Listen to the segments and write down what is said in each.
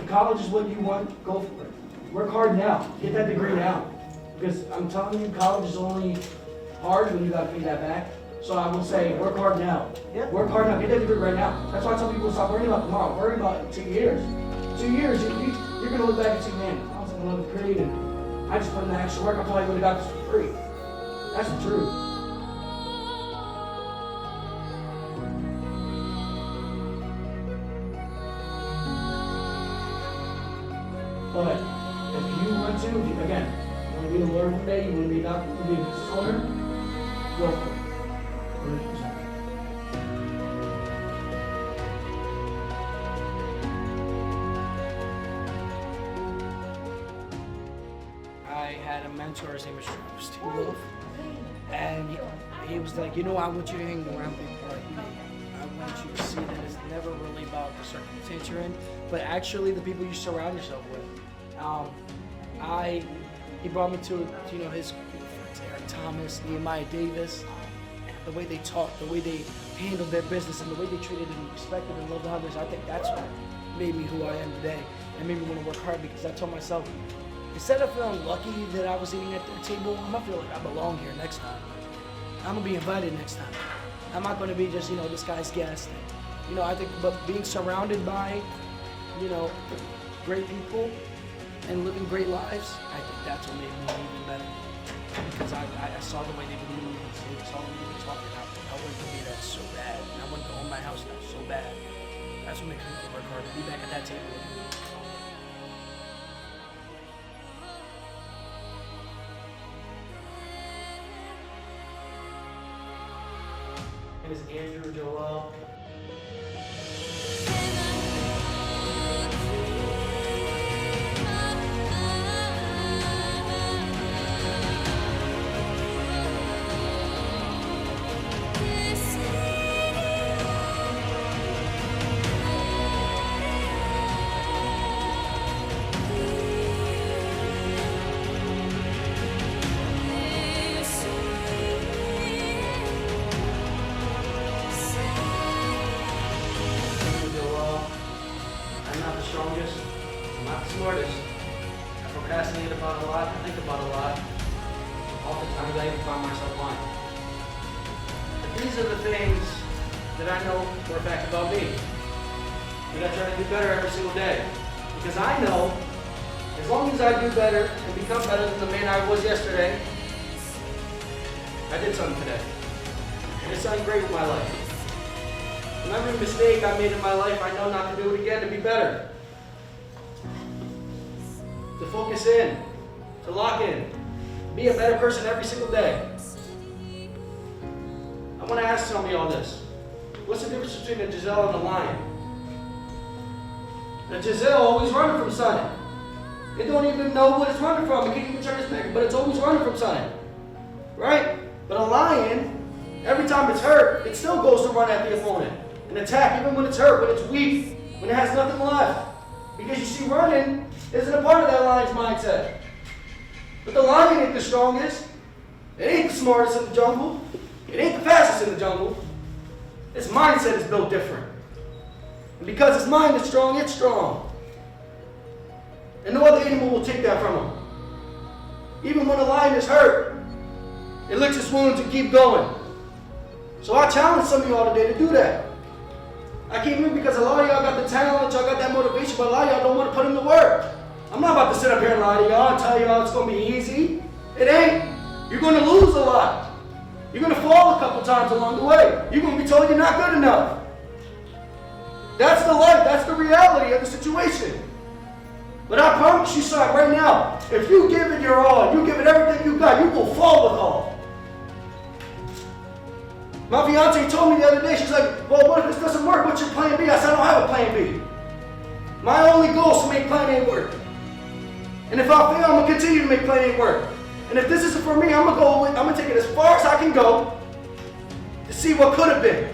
college is what you want, go for it. Work hard now. Get that degree now. Because I'm telling you, college is only hard when you got to pay that back. So I will say, work hard now. Yeah. Work hard now. Get that degree right now. That's why I tell people stop worrying about tomorrow. Worry about it in 2 years. 2 years, you're going to look back and say, man, I was in 11th grade and I just put in the extra work. I probably would have got this for free. That's the truth. But if you want to, again, you want to be a lawyer one day, you want to be a doctor, you want to be a business owner, go for it. 100%. I had a mentor, his name was Steve Wolf, and he was like, I want you to hang around people like me. I want you to see that it's never really about the circumstance you're in, but actually the people you surround yourself with. He brought me to his friends, Eric Thomas, Nehemiah Davis, the way they talked, the way they handled their business, and the way they treated and respected and loved others. I think that's what made me who I am today, and made me want to work hard, because I told myself, instead of feeling lucky that I was eating at their table, I'm gonna feel like I belong here next time. I'm gonna be invited next time. I'm not gonna be just, this guy's guest. I think, but being surrounded by, great people and living great lives, I think that's what made me even better. Because I saw the way they would move, I saw the way they were talking. I wanted to be that so bad. And I wanted to own my house now so bad. That's what makes me want to work hard, to be back at that table with you. My name is Andrew Joel. Strongest, I'm not the smartest. I procrastinate about a lot, I think about a lot. Oftentimes I even find myself lying. But these are the things that I know for a fact about me. That I try to do better every single day. Because I know, as long as I do better and become better than the man I was yesterday, I did something today. And it's something great with my life. And every mistake I made in my life, I know not to do it again, to be better. To focus in, to lock in, be a better person every single day. I want to ask some of y'all this. What's the difference between a Giselle and a lion? A Giselle always running from something. It don't even know what it's running from. It can't even turn its back, but it's always running from something. Right? But a lion, every time it's hurt, it still goes to run at the opponent and attack, even when it's hurt, when it's weak, when it has nothing left. Because you see, running isn't a part of that lion's mindset. But the lion ain't the strongest. It ain't the smartest in the jungle. It ain't the fastest in the jungle. Its mindset is built different. And because its mind is strong, it's strong. And no other animal will take that from him. Even when a lion is hurt, it licks its wounds and keep going. So I challenge some of y'all today to do that. I came in because a lot of y'all got the talent, y'all got that motivation, but a lot of y'all don't want to put in the work. I'm not about to sit up here and lie to y'all and tell y'all it's going to be easy. It ain't. You're going to lose a lot. You're going to fall a couple times along the way. You're going to be told you're not good enough. That's the life. That's the reality of the situation. But I promise you something right now. If you give it your all, you give it everything you got, you will fall with all. My fiance told me the other day, she's like, well, what if this doesn't work? What's your plan B? I said, I don't have a plan B. My only goal is to make plan A work. And if I fail, I'm going to continue to make plan A work. And if this isn't for me, I'm going to take it as far as I can go to see what could have been.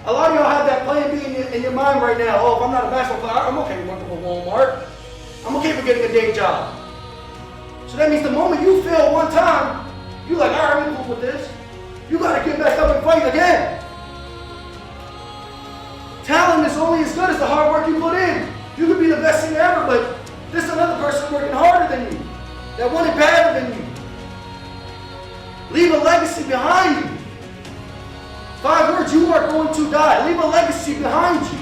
A lot of y'all have that plan B in your mind right now. Oh, if I'm not a basketball player, I'm okay with working for Walmart. I'm okay for getting a day job. So that means the moment you fail one time, you're like, all right, I'm cool with this. You got to get back up and fight again. Talent is only as good as the hard work you put in. You could be the best singer ever, but there's another person working harder than you, that wanted better than you. Leave a legacy behind you. 5 words, you are going to die. Leave a legacy behind you.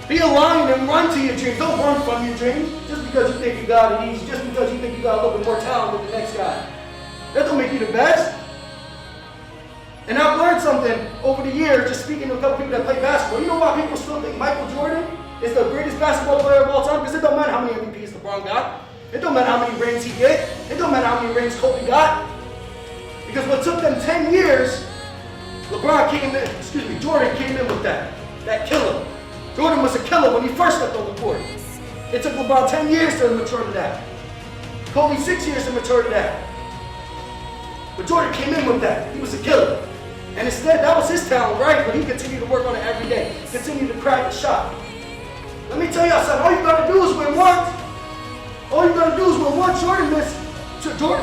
Be a lion and run to your dreams. Don't run from your dreams just because you think you got it easy, just because you think you got a little bit more talent than the next guy. That don't make you the best. And I've learned something over the years, just speaking to a couple people that play basketball. You know why people still think Michael Jordan is the greatest basketball player of all time? Because it don't matter how many MVPs LeBron got. It don't matter how many rings he get. It don't matter how many rings Kobe got. Because what took them 10 years, Jordan came in with that killer. Jordan was a killer when he first stepped on the court. It took LeBron 10 years to mature to that. Kobe 6 years to mature to that. But Jordan came in with that. He was a killer. And instead, that was his talent, right? But he continued to work on it every day. Continued to crack the shot. Let me tell y'all something. All you gotta do is win once. All you gotta do is win once. Jordan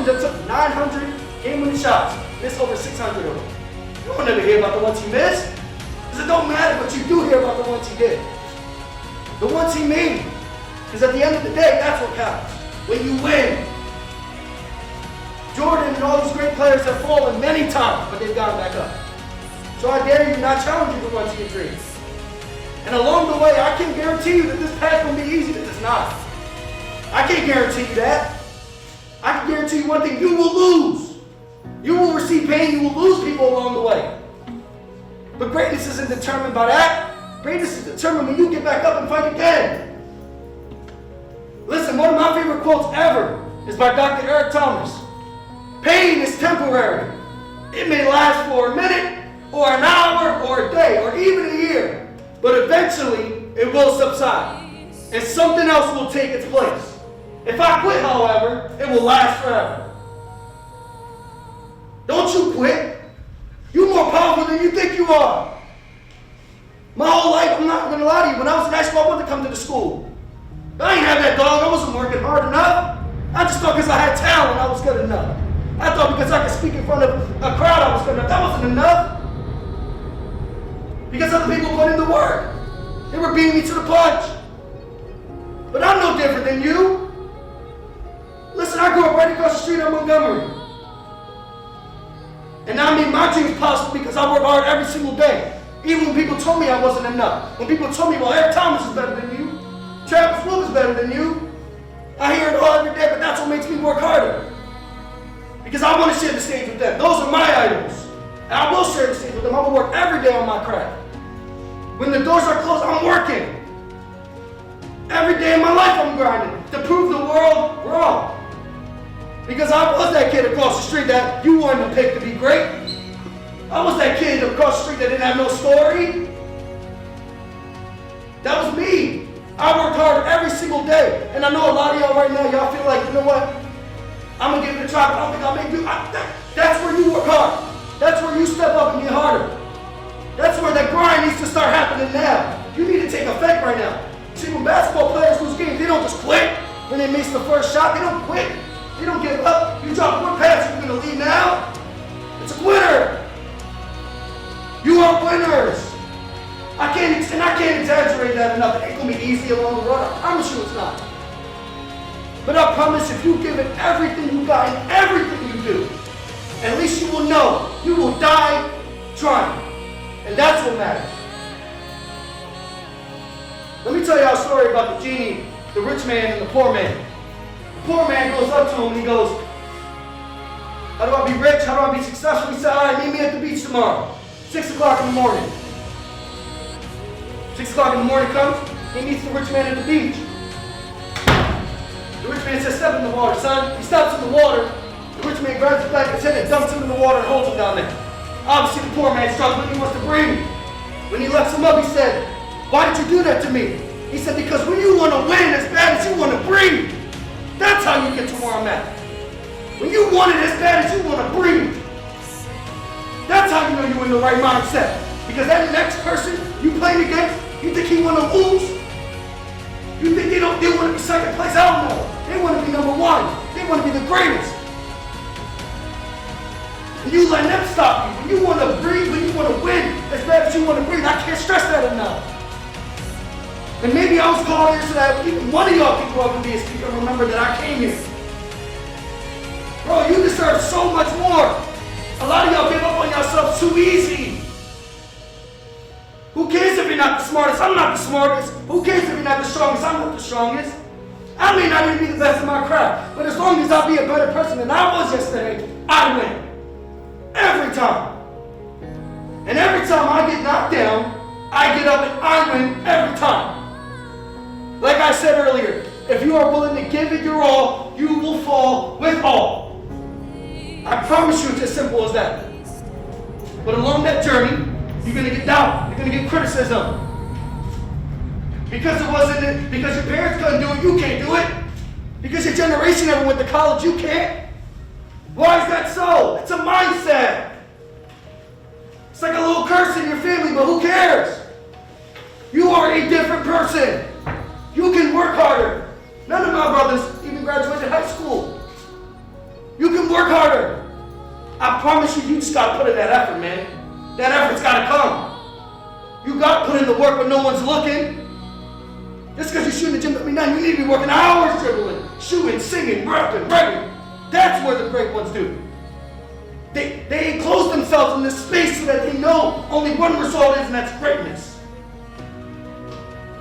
that took 900 game-winning shots. Missed over 600 of them. You won't never hear about the ones he missed. Because it don't matter, but you do hear about the ones he did. The ones he made. Because at the end of the day, that's what counts. When you win. Jordan and all these great players have fallen many times, but they've gotten back up. So I dare you not challenge you to run to your dreams. And along the way, I can guarantee you that this path will be easy, that it's not. I can't guarantee you that. I can guarantee you one thing, you will lose. You will receive pain, you will lose people along the way. But greatness isn't determined by that. Greatness is determined when you get back up and fight again. Listen, one of my favorite quotes ever is by Dr. Eric Thomas. Pain is temporary. It may last for a minute, or an hour, or a day, or even a year. But eventually, it will subside. And something else will take its place. If I quit, however, it will last forever. Don't you quit. You're more powerful than you think you are. My whole life, I'm not going to lie to you, when I was in high school, I wanted to come to the school. I ain't have that dog. I wasn't working hard enough. I just thought because I had talent, I was good enough. I thought because I could speak in front of a crowd, I was good enough. That wasn't enough. Because other people put in the work. They were beating me to the punch. But I'm no different than you. Listen, I grew up right across the street in Montgomery. And I made my dreams possible because I work hard every single day. Even when people told me I wasn't enough. When people told me, well, Eric Thomas is better than you. Travis Wood is better than you. I hear it all every day, but that's what makes me work harder. Because I want to share the stage with them. Those are my idols. And I will share the stage with them. I will work every day on my craft. When the doors are closed, I'm working. Every day of my life I'm grinding to prove the world wrong. Because I was that kid across the street that you wanted to pick to be great. I was that kid across the street that didn't have no story. That was me. I worked hard every single day. And I know a lot of y'all right now, y'all feel like, you know what? I'm going to give it a try, but I don't think I'll make do. That's where you work hard. That's where you step up and get harder. That's where that grind needs to start happening now. You need to take effect right now. See, when basketball players lose games, they don't just quit when they miss the first shot. They don't quit. They don't give up. You drop one pass, you're going to leave now. It's a winner. You are winners. I can't exaggerate that enough. It ain't going to be easy along the road. I promise you it's not. But I promise if you give it everything you got and everything you do, at least you will know you will die trying. And that's what matters. Let me tell you a story about the genie, the rich man, and the poor man. The poor man goes up to him and he goes, how do I be rich? How do I be successful? He said, all right, meet me at the beach tomorrow. 6 o'clock in the morning. 6 o'clock in the morning comes, he meets the rich man at the beach. The rich man says, step in the water, son. He steps in the water. The rich man grabs his back of his head and dumps him in the water and holds him down there. Obviously, the poor man struggling, he wants to breathe. When he lets him up, he said, why did you do that to me? He said, because when you want to win as bad as you want to breathe, that's how you get to where I'm at. When you want it as bad as you want to breathe, that's how you know you're in the right mindset. Because that next person you playing against, you think he want to lose? You think they want to be second place? I don't know. They want to be number one. They want to be the greatest. And you let them stop you. When you want to breathe, when you want to win as bad as you want to breathe, I can't stress that enough. And maybe I was called here so that even one of y'all can go up and be a speaker and remember that I came here. Bro, you deserve so much more. A lot of y'all give up on yourselves too easy. Who cares if you're not the smartest? I'm not the smartest. Who cares if you're not the strongest? I'm not the strongest. I may not even be the best in my craft, but as long as I'll be a better person than I was yesterday, I win. Every time. And every time I get knocked down, I get up and I win every time. Like I said earlier, if you are willing to give it your all, you will fall with all. I promise you it's as simple as that. But along that journey, you're going to get doubt. You're going to get criticism. Because because your parents couldn't do it, you can't do it. Because your generation never went to college, you can't. Why is that so? It's a mindset. It's like a little curse in your family, but who cares? You are a different person. You can work harder. None of my brothers even graduated high school. You can work harder. I promise you, you just gotta put in that effort, man. That effort's gotta come. You gotta put in the work when no one's looking. Just because you shoot in the gym every night, you need to be working hours dribbling, shooting, singing, rapping, writing. That's where the great ones do. They enclose themselves in this space so that they know only one result is, and that's greatness.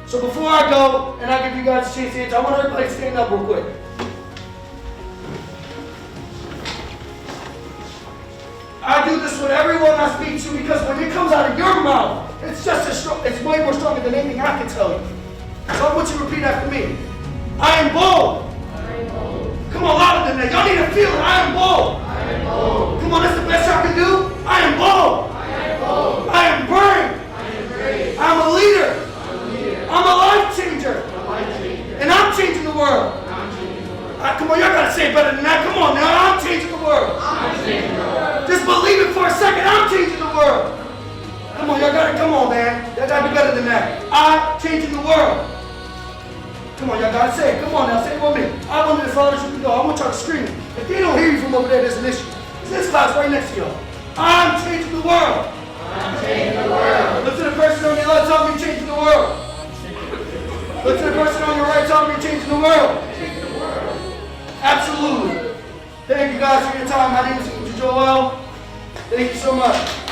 So before I go, and I give you guys a chance to answer, I want everybody to stand up real quick. I do this with everyone I speak to because when it comes out of your mouth, it's just as strong, it's way more stronger than anything I can tell you. So I want you to repeat after me. I am bold. I am bold. Come on, louder than that. Y'all need to feel it. I am bold. I am bold. Come on, that's the best y'all can do. I am bold. I am bold. I am brave. I am brave. I'm a leader. I'm a leader. I'm a life changer. I'm a life changer. And I'm changing the world. I'm changing the world. Come on, y'all gotta say it better than that. Come on now, I'm changing the world. I'm changing the world. Just believe it for a second. I'm changing the world. Come on, y'all gotta, come on, man. Y'all gotta do better than that. I'm changing the world. Come on, y'all gotta say it. Come on now, say it with me. I want it as loud as you can go. I want y'all to scream it. If they don't hear you from over there, there's an issue. This class right next to y'all. I'm changing the world. I'm changing the world. Look to the person on your left, tell me you're changing the world. Look to the person on your right, tell me you're changing the world. Absolutely. Thank you guys for your time. My name is Mr. Joel. Thank you so much.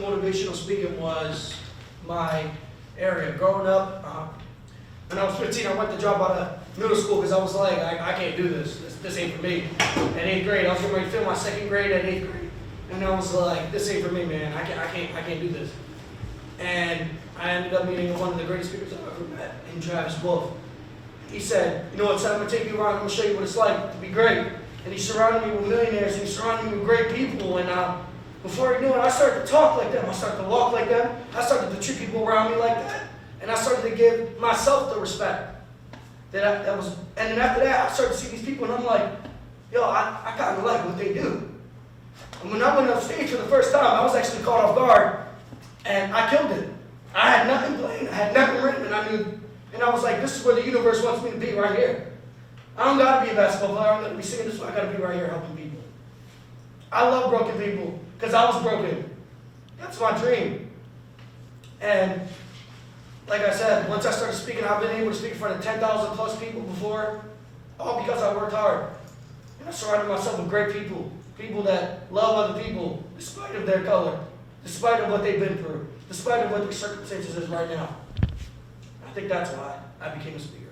Motivational speaking was my area. Growing up, when I was 15, I went to drop out of middle school because I was like, I can't do this. This ain't for me. In 8th grade, I was getting ready to finish my 2nd grade at 8th grade. And I was like, this ain't for me, man. I can't do this. And I ended up meeting one of the greatest speakers I've ever met, in Travis Wolf. He said, you know what, son, I'm going to take you around, I'm going to show you what it's like to be great. And he surrounded me with millionaires, and he surrounded me with great people. And before I knew it, I started to talk like them. I started to walk like them. I started to treat people around me like that. And I started to give myself the respect that was. And then after that, I started to see these people, and I'm like, yo, I kind of like what they do. And when I went up stage for the first time, I was actually caught off guard, and I killed it. I had nothing playing, I had nothing written, and I was like, this is where the universe wants me to be, right here. I don't gotta be a basketball player, I'm gonna be singing this way, I gotta be right here helping people. I love broken people, because I was broken. That's my dream. And like I said, once I started speaking, I've been able to speak in front of 10,000 plus people before, all because I worked hard. And I surrounded myself with great people, people that love other people, despite of their color, despite of what they've been through, despite of what their circumstances is right now. I think that's why I became a speaker.